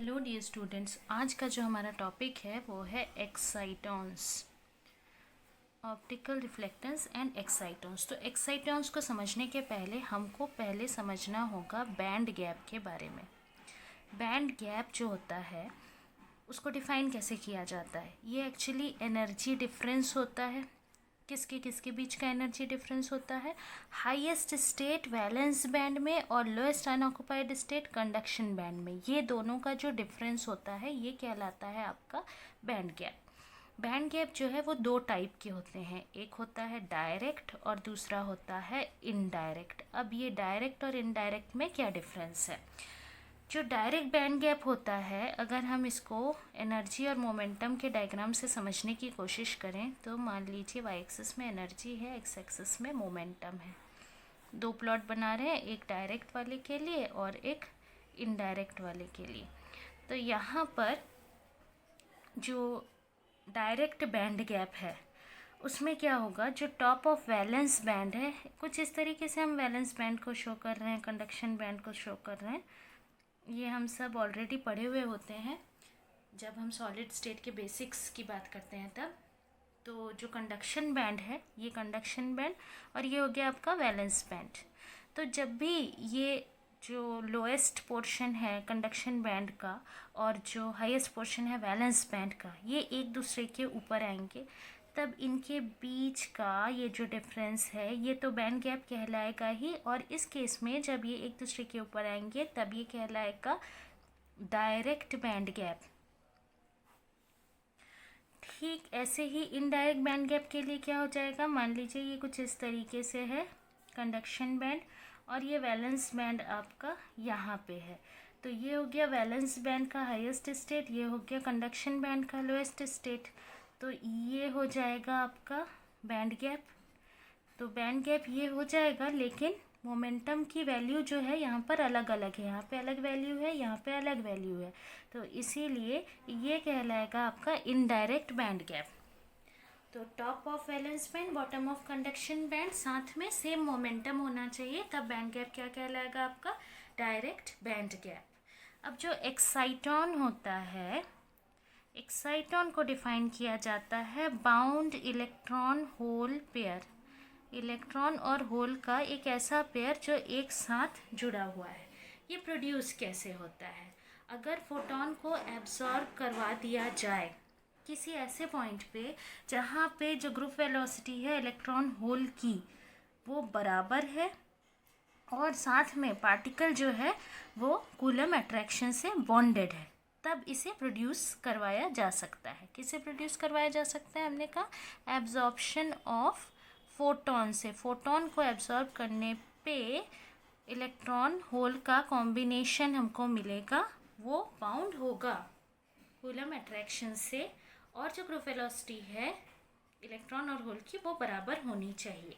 Hello dear students, आज का जो हमारा टॉपिक है वो है एक्साइटॉन्स, ऑप्टिकल रिफ्लेक्टेंस एंड एक्साइटॉन्स। तो एक्साइटॉन्स को समझने के पहले हमको समझना होगा बैंड गैप के बारे में। बैंड गैप जो होता है उसको डिफाइन कैसे किया जाता है। ये एक्चुअली एनर्जी डिफरेंस होता है। किसके किसके बीच का एनर्जी डिफरेंस होता है? हाईएस्ट स्टेट वैलेंस बैंड में और lowest unoccupied state conduction band में। ये दोनों का जो डिफरेंस होता है ये कहलाता है आपका बैंड गैप। बैंड गैप जो है वो दो टाइप के होते हैं, एक होता है डायरेक्ट और दूसरा होता है इनडायरेक्ट। अब ये डायरेक्ट और इनडायरेक्ट में क्या डिफरेंस है? जो डायरेक्ट बैंड गैप होता है, अगर हम इसको एनर्जी और मोमेंटम के डायग्राम से समझने की कोशिश करें तो मान लीजिए वाई एक्सिस में एनर्जी है, एक्स एक्सिस में मोमेंटम है। दो प्लॉट बना रहे हैं, एक डायरेक्ट वाले के लिए और एक इनडायरेक्ट वाले के लिए। तो यहाँ पर जो डायरेक्ट बैंड गैप है उसमें क्या होगा, जो टॉप ऑफ वैलेंस बैंड है, कुछ इस तरीके से हम वैलेंस बैंड को शो कर रहे हैं, कंडक्शन बैंड को शो कर रहे हैं। ये हम सब ऑलरेडी पढ़े हुए होते हैं जब हम सॉलिड स्टेट के बेसिक्स की बात करते हैं तब। तो जो कंडक्शन बैंड है ये कंडक्शन बैंड और ये हो गया आपका वैलेंस बैंड। तो जब भी ये जो लोएस्ट पोर्शन है कंडक्शन बैंड का और जो हाईएस्ट पोर्शन है वैलेंस बैंड का, ये एक दूसरे के ऊपर आएंगे, तब इनके बीच का ये जो डिफरेंस है ये तो बैंड गैप कहलाएगा ही। और इस केस में जब ये एक दूसरे के ऊपर आएंगे तब ये कहलाएगा डायरेक्ट बैंड गैप। ठीक ऐसे ही इनडायरेक्ट बैंड गैप के लिए क्या हो जाएगा, मान लीजिए ये कुछ इस तरीके से है कंडक्शन बैंड और ये वैलेंस बैंड आपका यहाँ पे है। तो ये हो गया वैलेंस बैंड का हाईएस्ट स्टेट, ये हो गया कंडक्शन बैंड का लोएस्ट स्टेट। तो ये हो जाएगा आपका बैंड गैप। तो बैंड गैप ये हो जाएगा, लेकिन मोमेंटम की वैल्यू जो है यहाँ पर अलग अलग है, यहाँ पे अलग वैल्यू है, यहाँ पे अलग वैल्यू है। तो इसीलिए ये कहलाएगा आपका इनडायरेक्ट बैंड गैप। तो top of valence band, bottom of conduction band, साथ में सेम मोमेंटम होना चाहिए, तब बैंड गैप क्या कहलाएगा आपका डायरेक्ट बैंड गैप। अब जो एक्साइटॉन होता है, एक्साइटॉन को डिफाइन किया जाता है bound electron hole pair. Electron और होल का एक ऐसा पेयर जो एक साथ जुड़ा हुआ है। ये प्रोड्यूस कैसे होता है? अगर फोटोन को एब्जॉर्ब करवा दिया जाए किसी ऐसे पॉइंट पे जहाँ पे जो ग्रुप वेलोसिटी है इलेक्ट्रॉन होल की वो बराबर है और साथ में पार्टिकल जो है वो कूलम अट्रैक्शन से बॉन्डेड है, तब इसे प्रोड्यूस करवाया जा सकता है। किसे प्रोड्यूस करवाया जा सकता है? हमने कहा एब्जॉर्प्शन ऑफ फोटोन से। फोटोन को एब्जॉर्ब करने पे इलेक्ट्रॉन होल का कॉम्बिनेशन हमको मिलेगा, वो बाउंड होगा कूलम अट्रैक्शन से और जो ग्रुप वेलोसिटी है इलेक्ट्रॉन और होल की वो बराबर होनी चाहिए।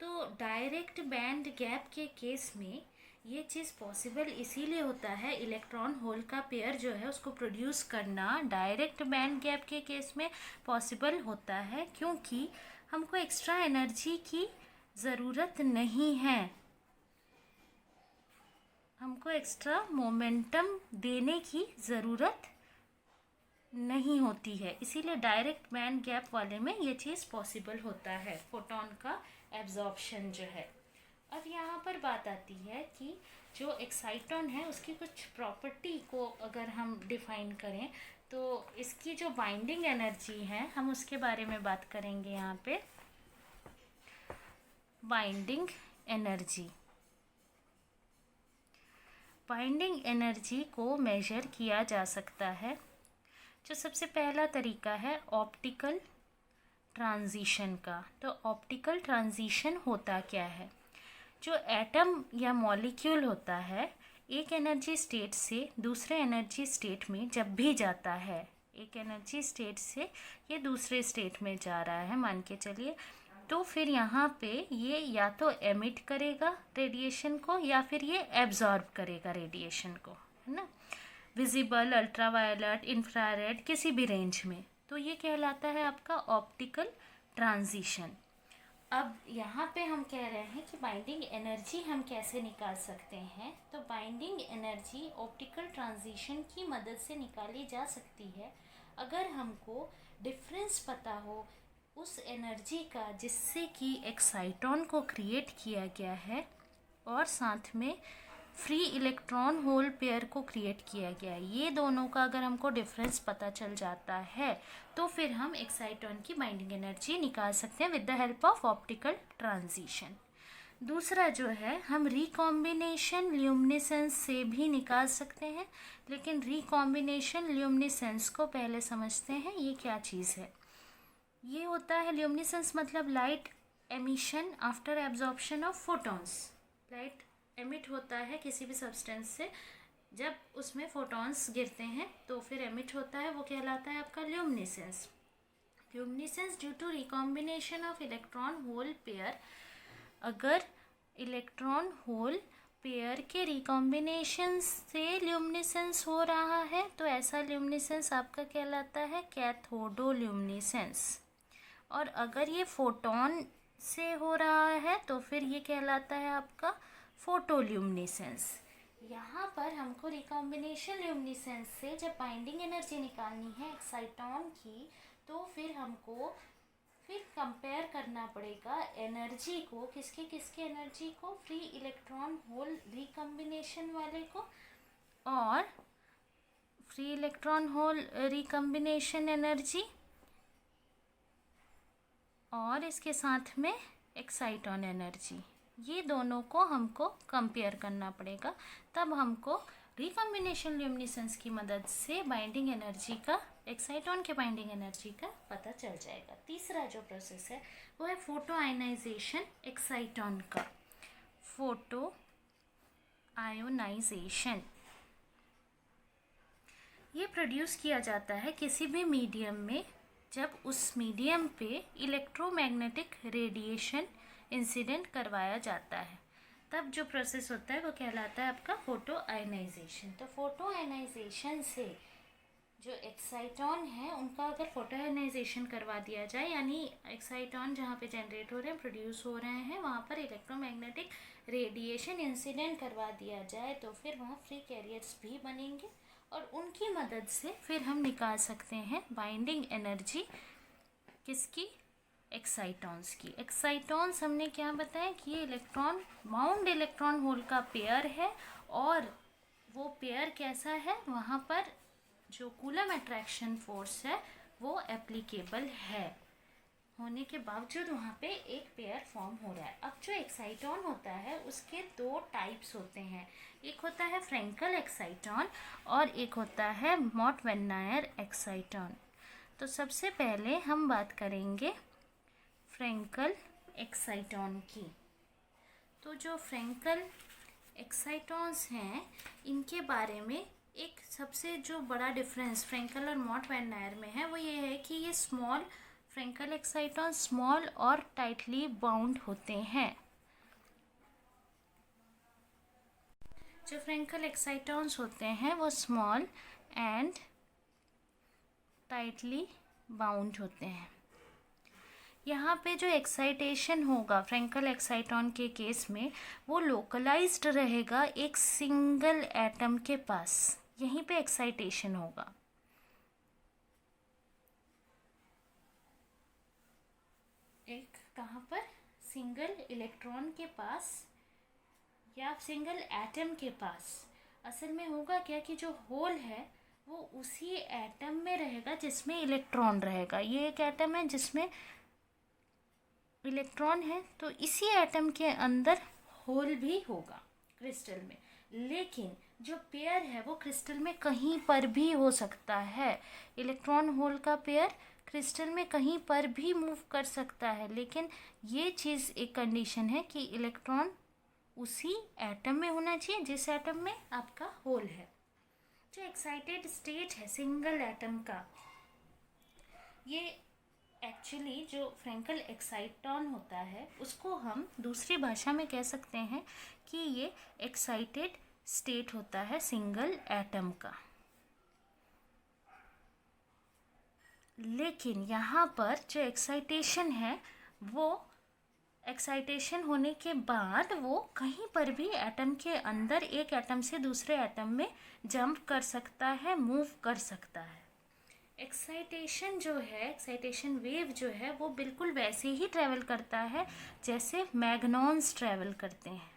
तो डायरेक्ट बैंड गैप के केस में ये चीज़ पॉसिबल इसीलिए होता है, इलेक्ट्रॉन होल का पेयर जो है उसको प्रोड्यूस करना डायरेक्ट बैंड गैप के केस में पॉसिबल होता है, क्योंकि हमको एक्स्ट्रा एनर्जी की ज़रूरत नहीं है, हमको एक्स्ट्रा मोमेंटम देने की ज़रूरत नहीं होती है। इसीलिए डायरेक्ट बैंड गैप वाले में ये चीज़ पॉसिबल होता है, फोटोन का एब्जॉर्प्शन जो है। अब यहाँ पर बात आती है कि जो एक्साइटॉन है उसकी कुछ प्रॉपर्टी को अगर हम डिफाइन करें तो इसकी जो बाइंडिंग एनर्जी है हम उसके बारे में बात करेंगे। यहाँ पे बाइंडिंग एनर्जी, बाइंडिंग एनर्जी को मेजर किया जा सकता है। जो सबसे पहला तरीका है ऑप्टिकल ट्रांजिशन का। तो ऑप्टिकल ट्रांजिशन होता क्या है? जो एटम या मॉलिक्यूल होता है एक एनर्जी स्टेट से दूसरे एनर्जी स्टेट में जब भी जाता है, एक एनर्जी स्टेट से ये दूसरे स्टेट में जा रहा है मान के चलिए, तो फिर यहाँ पे ये या तो एमिट करेगा रेडिएशन को या फिर ये एब्जॉर्ब करेगा रेडिएशन को, है ना, विजिबल, अल्ट्रावायलेट, इंफ्रारेड, किसी भी रेंज में। तो ये कहलाता है आपका ऑप्टिकल ट्रांजिशन। अब यहाँ पे हम कह रहे हैं कि बाइंडिंग एनर्जी हम कैसे निकाल सकते हैं। तो बाइंडिंग एनर्जी ऑप्टिकल ट्रांजिशन की मदद से निकाली जा सकती है अगर हमको डिफरेंस पता हो उस एनर्जी का जिससे कि एक्साइटॉन को क्रिएट किया गया है और साथ में फ्री इलेक्ट्रॉन होल पेयर को क्रिएट किया गया है। ये दोनों का अगर हमको डिफरेंस पता चल जाता है तो फिर हम एक्साइटॉन की बाइंडिंग एनर्जी निकाल सकते हैं with the help of optical transition. दूसरा जो है हम रिकॉम्बिनेशन ल्यूमिनेसेंस से भी निकाल सकते हैं, लेकिन रिकॉम्बिनेशन ल्यूमिनेसेंस को पहले समझते हैं ये क्या चीज़ है। ये होता है ल्यूमिनेसेंस मतलब light emission after absorption of photons. Light emit होता है किसी भी सब्सटेंस से, जब उसमें फोटॉन्स गिरते हैं तो फिर एमिट होता है, वो कहलाता है आपका luminescence. Luminescence due to recombination of electron hole pair. अगर इलेक्ट्रॉन होल पेयर के रिकॉम्बिनेशन से ल्यूमिनेसेंस हो रहा है तो ऐसा ल्यूमिनेसेंस आपका कहलाता है कैथोडोल्यूमिनेसेंस। और अगर ये फोटॉन से हो रहा है तो फिर ये कहलाता है आपका फोटोल्यूमिनेसेंस। यहाँ पर हमको रिकॉम्बिनेशन ल्यूमिनेसेंस से जब बाइंडिंग एनर्जी निकालनी है एक्साइटॉन की, तो फिर हमको फिर कंपेयर करना पड़ेगा एनर्जी को, किसके किसके एनर्जी को, फ्री इलेक्ट्रॉन होल रिकॉम्बिनेशन वाले को और free electron hole recombination energy और इसके साथ में एक्साइटॉन एनर्जी, ये दोनों को हमको कंपेयर करना पड़ेगा। तब हमको रिकॉम्बिनेशन ल्यूमिनेसेंस की मदद से बाइंडिंग एनर्जी का, एक्साइटॉन के बाइंडिंग एनर्जी का पता चल जाएगा। तीसरा जो प्रोसेस है वो है फोटो आयनाइजेशन एक्साइटॉन का। फोटो आयोनाइजेशन ये प्रोड्यूस किया जाता है किसी भी मीडियम में जब उस मीडियम पे इलेक्ट्रोमैग्नेटिक रेडिएशन इंसिडेंट करवाया जाता है, तब जो प्रोसेस होता है वो कहलाता है आपका फोटो आयनाइजेशन। तो फोटो आयनाइजेशन से जो एक्साइटॉन है उनका अगर फोटो आयनाइजेशन करवा दिया जाए, यानी एक्साइटॉन जहाँ पे जनरेट हो रहे हैं, प्रोड्यूस हो रहे हैं, वहाँ पर इलेक्ट्रोमैग्नेटिक रेडिएशन इंसिडेंट करवा दिया जाए तो फिर वहाँ फ्री कैरियर्स भी बनेंगे और उनकी मदद से फिर हम निकाल सकते हैं बाइंडिंग एनर्जी किसकी, एक्साइटॉन्स की। एक्साइटॉन्स हमने क्या बताया कि ये इलेक्ट्रॉन बाउंड इलेक्ट्रॉन होल का पेयर है और वो पेयर कैसा है, वहाँ पर जो कूलम अट्रैक्शन फोर्स है वो एप्लीकेबल है होने के बावजूद वहाँ पे एक पेयर फॉर्म हो रहा है। अब जो एक्साइटॉन होता है उसके दो टाइप्स होते हैं, एक होता है फ्रेंकल एक्साइटॉन और एक होता है मॉट-वेन-नायर एक्साइटॉन। तो सबसे पहले हम बात करेंगे फ्रेंकल एक्साइटॉन की। तो जो फ्रेंकल एक्साइटॉन्स हैं इनके बारे में एक सबसे जो बड़ा डिफरेंस फ्रेंकल और मॉट-वेन-नायर में है वो ये है कि ये स्मॉल फ्रेंकल एक्साइटॉन स्मॉल और टाइटली बाउंड होते हैं। जो फ्रेंकल एक्साइटॉन्स होते हैं वो स्मॉल एंड टाइटली बाउंड होते हैं। यहाँ पे जो एक्साइटेशन होगा फ्रेंकल एक्साइटॉन के केस में वो लोकलाइज्ड रहेगा एक सिंगल एटम के पास, यहीं पे एक्साइटेशन होगा। एक कहाँ पर, सिंगल इलेक्ट्रॉन के पास या सिंगल एटम के पास। असल में होगा क्या कि जो होल है वो उसी एटम में रहेगा जिसमें इलेक्ट्रॉन रहेगा। ये एक एटम है जिसमें इलेक्ट्रॉन है तो इसी एटम के अंदर होल भी होगा क्रिस्टल में, लेकिन जो पेयर है वो क्रिस्टल में कहीं पर भी हो सकता है। इलेक्ट्रॉन होल का पेयर क्रिस्टल में कहीं पर भी मूव कर सकता है, लेकिन ये चीज़ एक कंडीशन है कि इलेक्ट्रॉन उसी एटम में होना चाहिए जिस एटम में आपका होल है। जो एक्साइटेड स्टेट है सिंगल एटम का, ये एक्चुअली जो फ्रेंकल एक्साइटॉन होता है उसको हम दूसरी भाषा में कह सकते हैं कि ये एक्साइटेड स्टेट होता है सिंगल एटम का। लेकिन यहाँ पर जो एक्साइटेशन है वो एक्साइटेशन होने के बाद वो कहीं पर भी एटम के अंदर एक एटम से दूसरे एटम में जंप कर सकता है, मूव कर सकता है। एक्साइटेशन जो है, एक्साइटेशन वेव जो है वो बिल्कुल वैसे ही ट्रेवल करता है जैसे मैग्नॉन्स ट्रेवल करते हैं।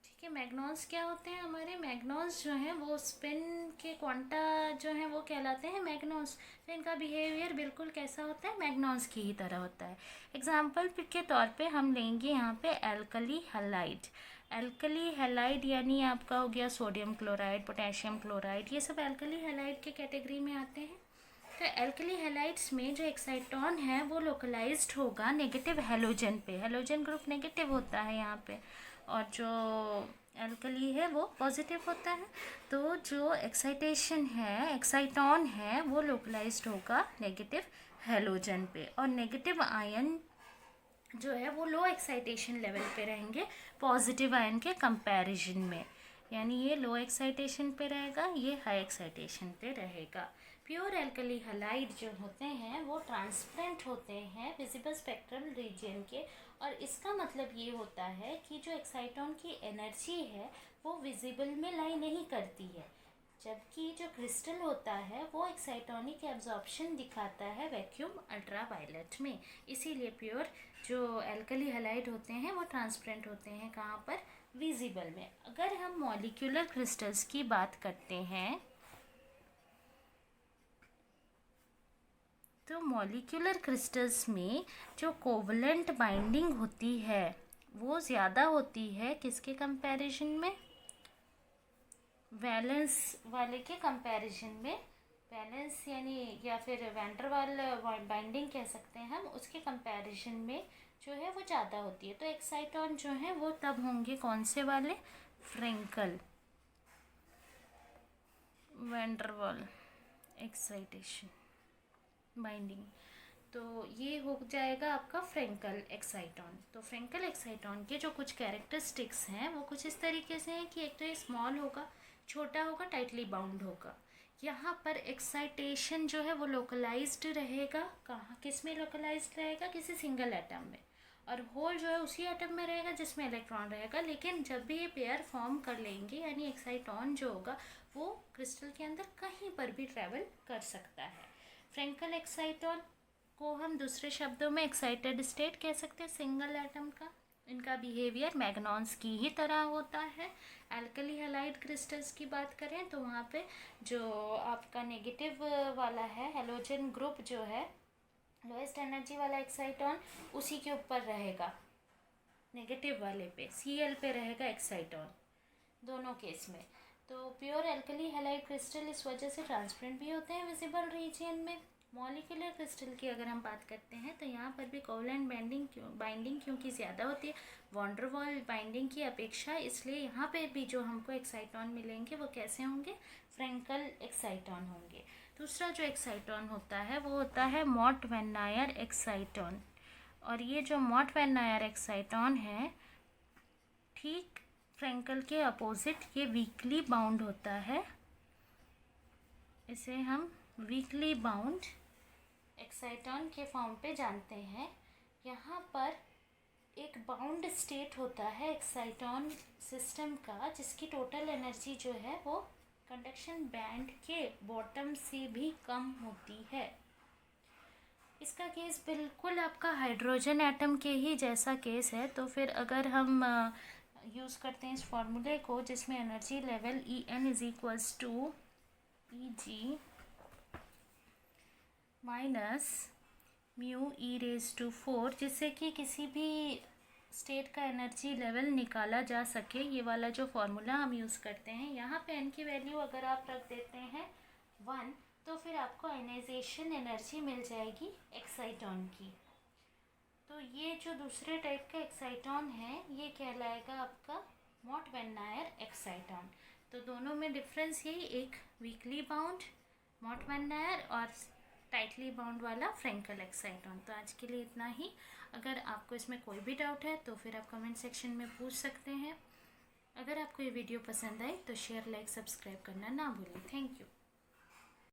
ठीक है, मैग्नॉन्स क्या होते हैं हमारे? मैग्नॉन्स जो हैं वो स्पिन के क्वांटा जो हैं वो कहलाते हैं मैग्नॉन्स। तो इनका बिहेवियर बिल्कुल कैसा होता है? मैग्नॉन्स की ही तरह होता है। एग्जाम्पल के तौर पे हम लेंगे यहाँ पे एल्कली हैलाइड। एल्कली हैलाइड यानी आपका हो गया सोडियम क्लोराइड, पोटेशियम क्लोराइड, ये सब एल्कली हैलाइड के कैटेगरी में आते हैं। तो एल्कली हैलाइड्स में जो एक्साइटॉन है वो लोकलाइज्ड होगा नेगेटिव हैलोजन पे। हैलोजन ग्रुप नेगेटिव होता है यहाँ पे, और जो एल्कली है वो पॉजिटिव होता है। तो जो एक्साइटेशन है, एक्साइटॉन है, वो लोकलाइज्ड होगा नेगेटिव हैलोजन पे, और नेगेटिव आयन जो है वो लो एक्साइटेशन लेवल पे रहेंगे पॉजिटिव आयन के कंपैरिजन में। यानी ये लो एक्साइटेशन पे रहेगा, ये हाई एक्साइटेशन पे रहेगा। प्योर एल्कली हैलाइड जो होते हैं वो ट्रांसपेरेंट होते हैं विजिबल स्पेक्ट्रल रीजन के, और इसका मतलब ये होता है कि जो एक्साइटॉन की एनर्जी है वो विजिबल में लाई नहीं करती है, जबकि जो क्रिस्टल होता है वो एक्साइटॉनिक एब्जॉर्प्शन दिखाता है वैक्यूम अल्ट्रावायलेट में। इसीलिए प्योर जो एल्कली हैलाइड होते हैं वो ट्रांसपेरेंट होते हैं, कहाँ पर? विजिबल में। अगर हम मॉलिक्यूलर क्रिस्टल्स की बात करते हैं तो मॉलिक्यूलर क्रिस्टल्स में जो कोवलेंट बाइंडिंग होती है वो ज़्यादा होती है किसके कंपैरिजन में? वैलेंस वाले के कंपैरिजन में। वैलेंस यानी या फिर वैन डर वाल बाइंडिंग कह सकते हैं हम, उसके कंपैरिजन में जो है वो ज़्यादा होती है। तो एक्साइटॉन जो है वो तब होंगे कौन से वाले? फ्रेंकल वैन डर वाल एक्साइटेशन बाइंडिंग। तो ये हो जाएगा आपका फ्रेंकल एक्साइटॉन। तो फ्रेंकल एक्साइटॉन के जो कुछ कैरेक्टरिस्टिक्स हैं वो कुछ इस तरीके से हैं कि एक तो ये स्मॉल होगा, छोटा होगा, टाइटली बाउंड होगा। यहाँ पर एक्साइटेशन जो है वो लोकलाइज्ड रहेगा। कहाँ, किस में लोकलाइज्ड रहेगा? किसी सिंगल एटम में, और होल जो है उसी एटम में रहेगा जिसमें इलेक्ट्रॉन रहेगा। लेकिन जब भी ये पेयर फॉर्म कर लेंगे यानी एक्साइटॉन जो होगा वो क्रिस्टल के अंदर कहीं पर भी ट्रेवल कर सकता है। फ्रेंकल एक्साइटॉन को हम दूसरे शब्दों में एक्साइटेड स्टेट कह सकते हैं सिंगल एटम का। इनका बिहेवियर मैग्नॉन्स की ही तरह होता है। एल्कली हैलाइड क्रिस्टल्स की बात करें तो वहाँ पे जो आपका नेगेटिव वाला है हैलोजन ग्रुप जो है, लोएस्ट एनर्जी वाला एक्साइटॉन उसी के ऊपर रहेगा, नेगेटिव वाले पे Cl पे रहेगा एक्साइटॉन दोनों केस में। तो प्योर एल्कली हैलाइड क्रिस्टल इस वजह से ट्रांसपेरेंट भी होते हैं विजिबल रीजन में। मॉलिक्यूलर क्रिस्टल की अगर हम बात करते हैं तो यहाँ पर भी कोवलेंट बाइंडिंग क्योंकि ज़्यादा होती है वैन डर वाल बाइंडिंग की अपेक्षा, इसलिए यहाँ पे भी जो हमको एक्साइटॉन मिलेंगे वो कैसे होंगे? फ्रेंकल एक्साइटॉन होंगे। दूसरा जो एक्साइटॉन होता है वो होता है मॉट वैन नायर एक्साइटॉन, और ये जो मॉट वैन नायर एक्साइटॉन है ठीक फ्रेंकल के अपोजिट ये वीकली बाउंड होता है। इसे हम वीकली बाउंड एक्साइटॉन के फॉर्म पे जानते हैं। यहाँ पर एक बाउंड स्टेट होता है एक्साइटॉन सिस्टम का, जिसकी टोटल एनर्जी जो है वो कंडक्शन बैंड के बॉटम से भी कम होती है। इसका केस बिल्कुल आपका हाइड्रोजन एटम के ही जैसा केस है। तो फिर अगर हम यूज़ करते हैं इस फॉर्मूले को जिसमें energy level En is equals to Eg minus mu e⁴, जिससे कि किसी भी स्टेट का एनर्जी लेवल निकाला जा सके, ये वाला जो फॉर्मूला हम यूज़ करते हैं। यहाँ पे n की वैल्यू अगर आप रख देते हैं 1 तो फिर आपको आयनाइजेशन एनर्जी मिल जाएगी एक्साइटॉन की। तो ये जो दूसरे टाइप का एक्साइटॉन है ये कहलाएगा आपका मॉट वैन नायर एक्साइटॉन। तो दोनों में डिफरेंस यही, एक वीकली बाउंड मॉट वैन नायर और टाइटली बाउंड वाला फ्रेंकल एक्साइटॉन। तो आज के लिए इतना ही। अगर आपको इसमें कोई भी डाउट है तो फिर आप कमेंट सेक्शन में पूछ सकते हैं। अगर आपको ये वीडियो पसंद आए तो शेयर, लाइक, सब्सक्राइब करना ना भूलें। Thank you.